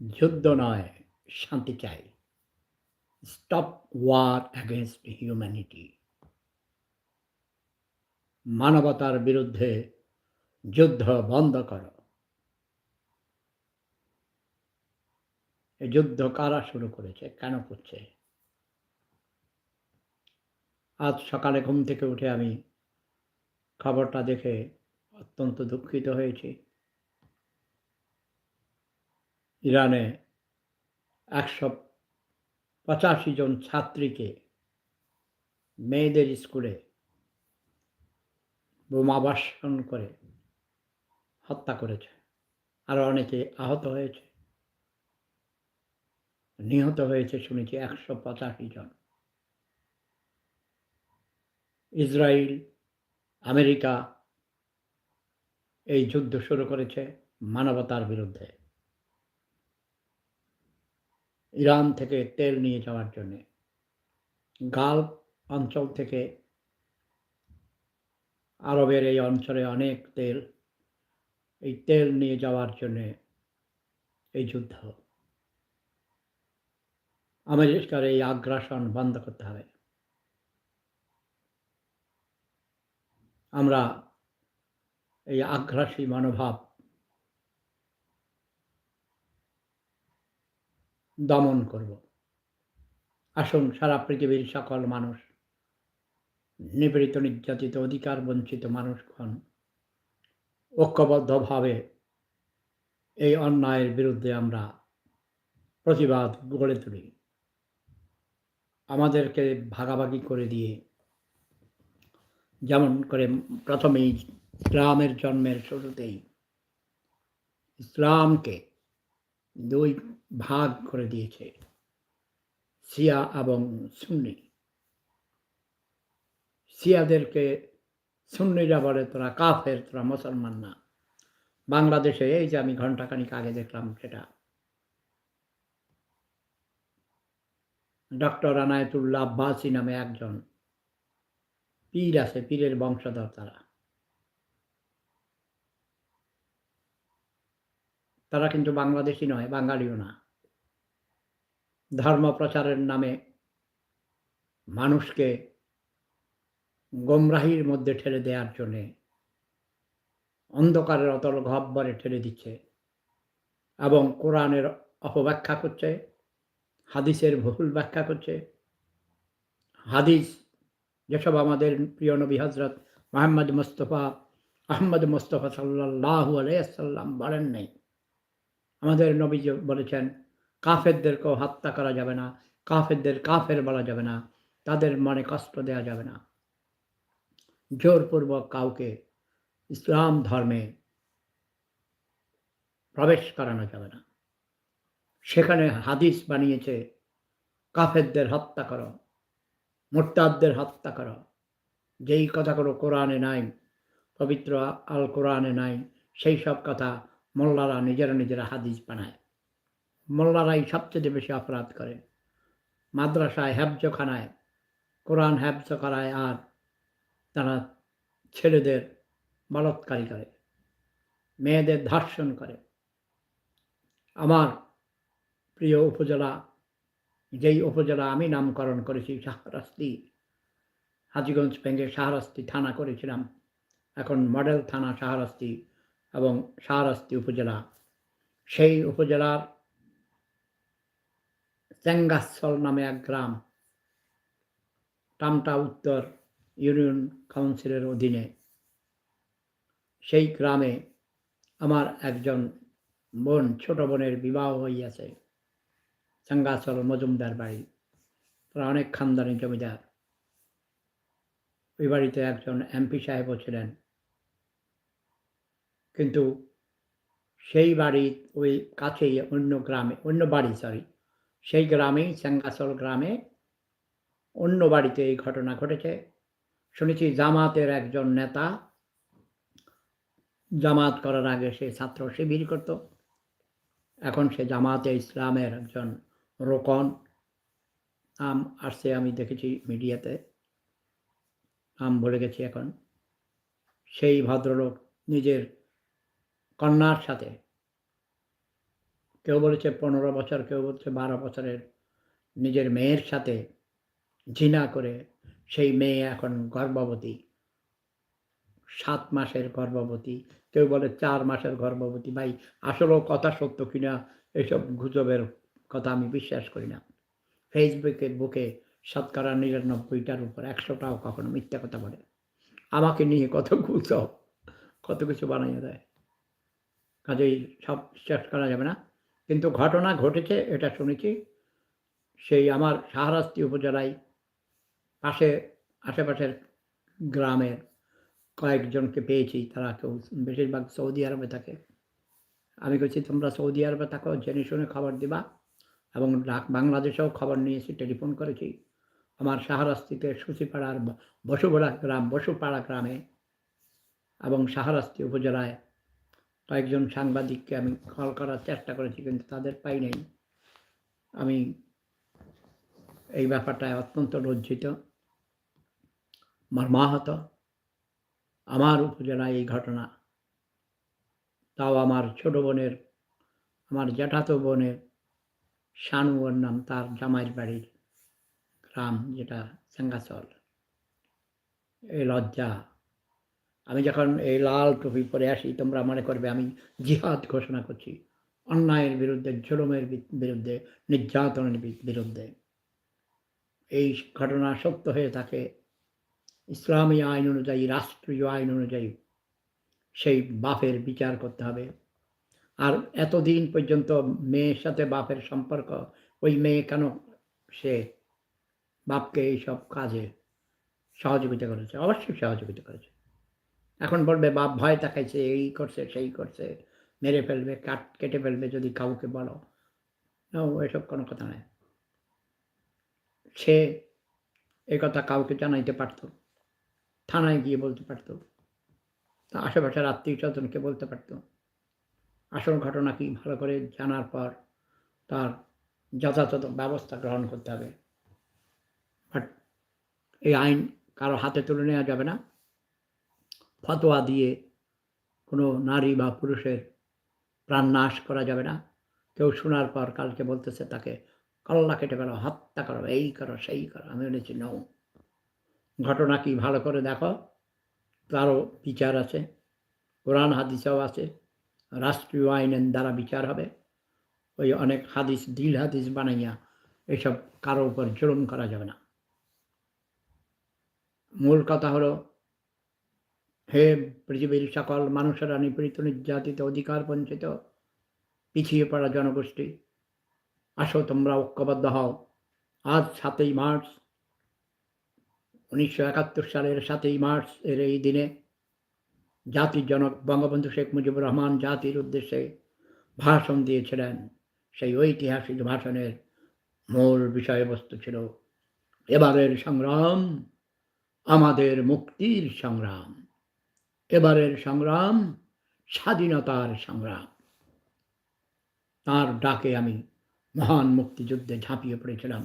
যুদ্ধ নয়, শান্তি চাই। Stop war against humanity. মানবতার বিরুদ্ধে যুদ্ধ বন্ধ করো। এই যুদ্ধ কারা শুরু করেছে? কেন করছে? আজ সকালে ঘুম থেকে উঠে আমি খবরটা দেখে অত্যন্ত দুঃখিত হয়েছি। ইরানে ১৮৫ জন ছাত্রীকে মেয়েদের স্কুলে বোমাবর্ষণ করে হত্যা করেছে। আরো অনেকে আহত হয়েছে। নিহত হয়েছে শুনেছি ১৮৫ জন। ইসরায়েল, আমেরিকা এই যুদ্ধ শুরু করেছে মানবতার বিরুদ্ধে। ইরান থেকে তেল নিয়ে যাওয়ার জন্যে। গালফ অঞ্চল থেকে আরবের এই অঞ্চলে অনেক তেল, এই তেল নিয়ে যাওয়ার জন্যে এই যুদ্ধ। আমেরিকার এই আগ্রাসন বন্ধ করতে হবে। আমরা এই আগ্রাসী মনোভাব দমন করব। আসুন সারা পৃথিবীর সকল মানুষ, নিপীড়িত নির্যাতিত অধিকার বঞ্চিত মানুষগণ ঐক্যবদ্ধভাবে এই অন্যায়ের বিরুদ্ধে আমরা প্রতিবাদ গড়ে তুলি। আমাদেরকে ভাগাভাগি করে দিয়ে, যেমন করে প্রথমেই ইসলামের জন্মের শুরুতেই ইসলামকে ২ ভাগ করে দিয়েছে, শিয়া এবং সুন্নি। শিয়াদেরকে সুন্নিরা বলে তোরা কাফের, তোরা মুসলমান না। বাংলাদেশে এই যে আমি ঘণ্টাখানিক আগে দেখলাম সেটা, ডক্টর আনায়েতুল্লাহ আব্বাসী নামে একজন পীর আছে, পীরের বংশধর তারা। তারা কিন্তু বাংলাদেশী নয়, বাঙালিও না। ধর্ম প্রচারের নামে মানুষকে গোমরাহির মধ্যে ঠেলে দেওয়ার জন্যে অন্ধকারের অতল গহ্বরে ঠেলে দিচ্ছে এবং কোরআনের অপব্যাখ্যা করছে, হাদিসের ভুল ব্যাখ্যা করছে। হাদিস যেসব আমাদের প্রিয় নবী হযরত মুহাম্মদ মুস্তাফা আহমদ মুস্তাফা সাল্লাল্লাহু আলাইহি ওয়াসাল্লাম বলেন নাই। আমাদের নবী যে বলেছেন কাফেরদেরকেও হত্যা করা যাবে না, কাফেরদের কাফের বলা যাবে না, তাদের মনে কষ্ট দেওয়া যাবে না। জোরপূর্বক কাউকে ইসলাম ধর্মে প্রবেশ করানো যাবে না। সেখানে হাদিস বানিয়েছে কাফেরদের হত্যা করো, মুরতাদদের হত্যা করো। যেই কথাগুলো কোরআনে নাই, পবিত্র আল কোরআনে নাই, সেই সব কথা মোল্লারা নিজেরা হাদিস বানায়। মোল্লারাই সবচেয়ে বেশি অপরাধ করে। মাদ্রাসায় হেফজখানায় কোরআন হেফজ করায় আর তারা ছেলেদের বলৎকারী করে, মেয়েদের ধর্ষণ করে। আমার প্রিয় উপজেলা, যেই উপজেলা আমি নামকরণ করেছি শাহরাস্তি, হাজীগঞ্জ ভেঙে শাহরাস্তি থানা করেছিলাম, এখন মডেল থানা শাহরাস্তি এবং শাহরাস্তি উপজেলা। সেই উপজেলার চেঙ্গাসল নামে এক গ্রাম, টামটা উত্তর ইউনিয়ন কাউন্সিলের অধীনে। সেই গ্রামে আমার একজন বোন, ছোট বোনের বিবাহ হইয়াছে। চেঙ্গাসল মজুমদার বাড়ি, তারা অনেক খানদানি জমিদার। ওই বাড়িতে একজন এমপি সাহেবও ছিলেন। কিন্তু সেই বাড়ির ওই কাছেই অন্য গ্রামে, অন্য বাড়ি সরি, সেই গ্রামেই চেঙ্গাসল গ্রামে অন্য বাড়িতে এই ঘটনা ঘটেছে। শুনেছি জামাতের একজন নেতা জামাত করার আগে সে ছাত্র শিবির করত। এখন সে জামাতে ইসলামের একজন রোকন, নাম আসছে আমি দেখেছি মিডিয়াতে, নাম ভুলে গেছি এখন। সেই ভদ্রলোক নিজের কন্যার সাথে কেউ বলেছে ১৫ বছর, কেউ বলছে ১২ বছরের নিজের মেয়ের সাথে জিনা করে সেই মেয়ে এখন গর্ভবতী। ৭ মাসের গর্ভবতী, কেউ বলে ৪ মাসের গর্ভবতী। ভাই আসলেও কথা সত্য কিনা এসব গুজবের কথা আমি বিশ্বাস করি না। ফেসবুকের বুকে শতকরা ৯৯ টার উপর ১০০ টাও কখনো মিথ্যা কথা বলে। আমাকে নিয়ে কত গুজব, কত কিছু বানাইয়া দেয়। কাজেই সব বিশ্বাস করা যাবে না। কিন্তু ঘটনা ঘটেছে এটা শুনেছি। সেই আমার শাহরাস্তি উপজেলায় পাশে আশেপাশের গ্রামের কয়েকজনকে পেয়েছি। তারা কেউ বেশিরভাগ সৌদি আরবে থাকে। আমি কইছি, "তোমরা সৌদি আরবে থাকো, জেনে শুনে খবর দিবা।" এবং বাংলাদেশেও খবর নিয়েছি, টেলিফোন করেছি। আমার শাহরাস্তিতে সুচিপাড়ার বসুপাড়া গ্রামে এবং শাহরাস্তি উপজেলায় কয়েকজন সাংবাদিককে আমি কল করার চেষ্টা করেছি, কিন্তু তাদের পাই নাই। আমি এই ব্যাপারটায় অত্যন্ত লজ্জিত, মর্মাহত। আমার উপজেলায় এই ঘটনা। তাও আমার ছোট বোনের, আমার জ্যাঠাতো বোনের শানু ওর নাম, তার জামাইয়ের বাড়ির গ্রাম যেটা সেঙ্গাচল। এই লজ্জা! আমি যখন এই লাল টুপি পরে আসি তোমরা মনে করবে আমি জিহাদ ঘোষণা করছি। অন্যায়ের বিরুদ্ধে, জুলুমের বিরুদ্ধে, নির্যাতনের বিরুদ্ধে। এই ঘটনা সত্য হয়ে থাকে, ইসলামী আইন অনুযায়ী, রাষ্ট্রীয় আইন অনুযায়ী সেই বাপের বিচার করতে হবে। আর এতদিন পর্যন্ত মেয়ের সাথে বাপের সম্পর্ক, ওই মেয়ে কেন সে বাপকে এইসব কাজে সহযোগিতা করেছে? অবশ্যই সহযোগিতা করেছে। এখন বলবে বাপ ভয় দেখাইছে, এই করছে, সেই করছে, মেরে ফেলবে, কেটে ফেলবে যদি কাউকে বলো। নো, এসব কোনো কথা নয়। সে একথা কাউকে জানাইতে পারত। থানায় গিয়ে বলতে পারত। আশেপাশের আত্মীয়স্বজনকে বলতে পারত। আসল ঘটনা কি ভালো করে জানার পর তার যথাযথ ব্যবস্থা গ্রহণ করতে হবে। বাট এই আইন কারো হাতে তুলে নেওয়া যাবে না। ফতোয়া দিয়ে কোনো নারী বা পুরুষের প্রাণনাশ করা যাবে না। কেউ শোনার পর কালকে বলতেছে তাকে কল্লা কেটে ফেলো, হত্যা করো, এই করো, সেই করো। আমি বলেছি নো। ঘটনা কি ভালো করে দেখো, তারও বিচার আছে। কোরআন হাদিসেও আছে। রাষ্ট্রীয় আইনের দ্বারা বিচার হবে। ওই অনেক হাদিস, ঢিল হাদিস বানাইয়া এসব কারো উপর জুলুম করা যাবে না। মূল কথা হলো, হে পৃথিবীর সকল মানুষেরা নিপীড়িত, নির্যাতিত, অধিকার বঞ্চিত, পিছিয়ে পড়া জনগোষ্ঠী, আসো তোমরা ঐক্যবদ্ধ হও। আজ ৭ই মার্চ, ১৯৭১ সালের ৭ই মার্চ এর এই দিনে জাতির জনক বঙ্গবন্ধু শেখ মুজিবুর রহমান জাতির উদ্দেশ্যে ভাষণ দিয়েছিলেন। সেই ঐতিহাসিক ভাষণের মূল বিষয়বস্তু ছিল, এবারের সংগ্রাম আমাদের মুক্তির সংগ্রাম। এবারের সংগ্রাম স্বাধীনতার সংগ্রাম। তাঁর ডাকে আমি মহান মুক্তিযুদ্ধে ঝাঁপিয়ে পড়েছিলাম।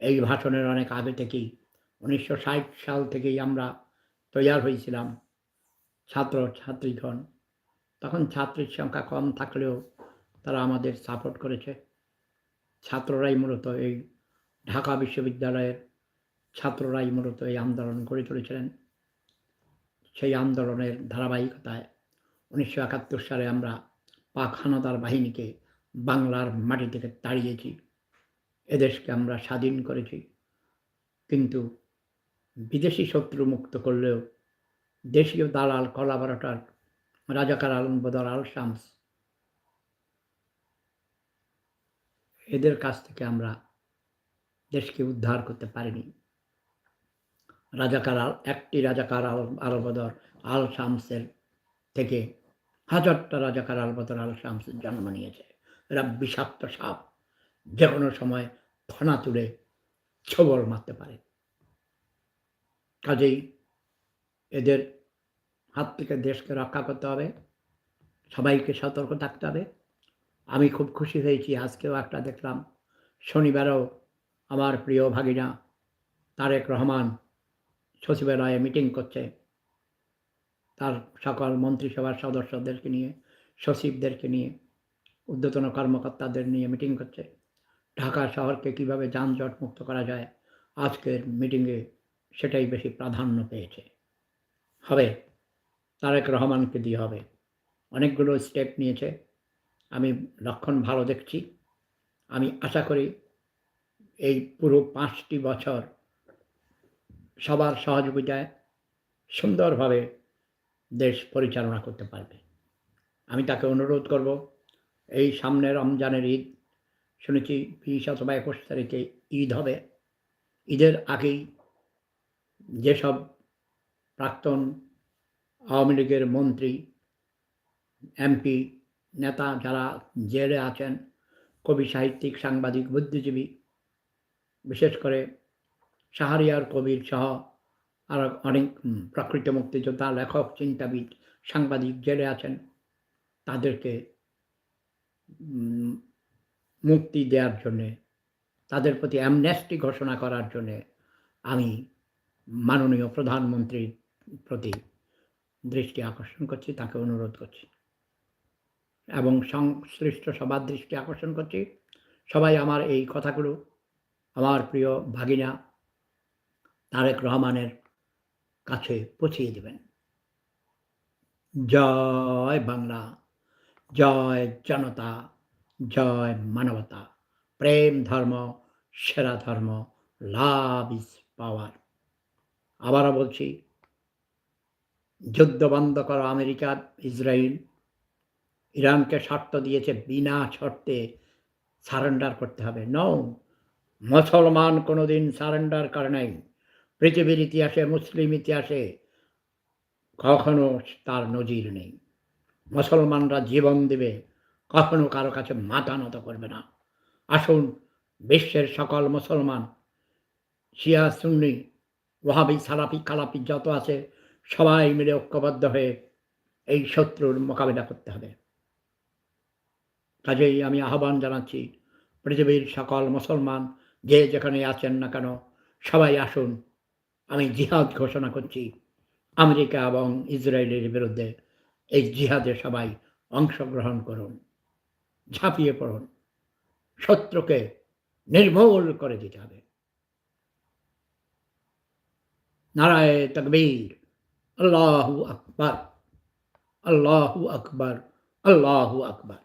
এই ভাষণের অনেক আগে থেকেই, ১৯৬০ সাল থেকেই আমরা তৈয়ার হয়েছিলাম, ছাত্রছাত্রীগণ। তখন ছাত্রীর সংখ্যা কম থাকলেও তারা আমাদের সাপোর্ট করেছে। ছাত্ররাই মূলত এই ঢাকা বিশ্ববিদ্যালয়ের ছাত্ররাই মূলত এই আন্দোলন গড়ে তুলেছিলেন। সেই আন্দোলনের ধারাবাহিকতায় ১৯৭১ সালে আমরা পাক হানাদার বাহিনীকে বাংলার মাটি থেকে তাড়িয়েছি। এদেশকে আমরা স্বাধীন করেছি। কিন্তু বিদেশি শত্রু মুক্ত করলেও দেশীয় দালাল, কলাবরেটর, রাজাকার আলম বদর আল শামস, এদের কাছ থেকে আমরা দেশকে উদ্ধার করতে পারিনি। একটি রাজাকার আল বদর আল শামসের থেকে হাজারটা রাজাকার আল বদর আল শামস জন্ম নিয়েছে। এরা বিষাক্ত সাপ, যে কোনো সময় ফনা তুলে ছোবল মারতে পারে। কাজেই এদের হাত থেকে দেশকে রক্ষা করতে হবে, সবাইকে সতর্ক থাকতে হবে। আমি খুব খুশি হয়েছি, আজকেও একটা দেখলাম, শনিবারেও আমার প্রিয় ভাগিনা তারেক রহমান সচিবালয়ে মিটিং করছে। তার সকল মন্ত্রিসভার সদস্যদেরকে নিয়ে, সচিবদেরকে নিয়ে। ঊর্ধ্বতন কর্মকর্তাদের নিয়ে মিটিং করছে। ঢাকা শহরকে কীভাবে যানজট মুক্ত করা যায়, আজকের মিটিংয়ে সেটাই বেশি প্রাধান্য পেয়েছে। হবে, তারেক রহমানকে দিয়ে হবে। অনেকগুলো স্টেপ নিয়েছে। আমি লক্ষণ ভালো দেখছি। আমি আশা করি এই পুরো ৫টি বছর সবার সহযোগিতায় সুন্দরভাবে দেশ পরিচালনা করতে পারবে। আমি তাকে অনুরোধ করব, এই সামনে রমজানের ঈদ, শুনেছি ২০ অথবা ২১ তারিখে ঈদ হবে। ঈদের আগেই যেসব প্রাক্তন আওয়ামী লীগের মন্ত্রী, এমপি, নেতা যারা জেলে আছেন, কবি, সাহিত্যিক, সাংবাদিক, বুদ্ধিজীবী, বিশেষ করে শাহরিয়ার কবির সহ আরও অনেক প্রকৃত মুক্তিযোদ্ধা, লেখক, চিন্তাবিদ, সাংবাদিক জেলে আছেন, তাদেরকে মুক্তি দেওয়ার জন্যে, তাদের প্রতি অ্যামনেস্টি ঘোষণা করার জন্যে আমি মাননীয় প্রধানমন্ত্রীর প্রতি দৃষ্টি আকর্ষণ করছি, তাকে অনুরোধ করছি এবং সংশ্লিষ্ট সবার দৃষ্টি আকর্ষণ করছি। সবাই আমার এই কথাগুলো আমার প্রিয় ভাগিনা তারেক রহমানের কাছে পৌঁছিয়ে দেবেন। জয় বাংলা, জয় জনতা, জয় মানবতা, প্রেম ধর্ম, সেরা ধর্ম, লাভ ইজ পাওয়ার। আবারও বলছি, যুদ্ধ বন্ধ করো আমেরিকা, ইসরায়েল। ইরানকে শর্ত দিয়েছে বিনা শর্তে সারেন্ডার করতে হবে। নো, মুসলমান কোনোদিন সারেন্ডার করে নাই। পৃথিবীর ইতিহাসে, মুসলিম ইতিহাসে কখনো তার নজির নেই। মুসলমানরা জীবন দেবে, কখনো কারো কাছে মাথা নত করবে না। আসুন, বিশ্বের সকল মুসলমান, শিয়া, সুন্নি, ওয়াহাবি, সালাফি, কালাফি যত আছে, সবাই মিলে ঐক্যবদ্ধ হয়ে এই শত্রুর মোকাবিলা করতে হবে। কাজেই আমি আহ্বান জানাচ্ছি, পৃথিবীর সকল মুসলমান যে যেখানে আছেন না কেন, সবাই আসুন। আমি জিহাদ ঘোষণা করছি আমেরিকা এবং ইসরায়েলের বিরুদ্ধে। এই জিহাদে সবাই অংশগ্রহণ করুন, ঝাঁপিয়ে পড়ুন। শত্রুকে নির্মূল করে দিতে হবে। নারায়ে তাকবীর, আল্লাহু আকবার, আল্লাহু আকবার, আল্লাহু আকবার।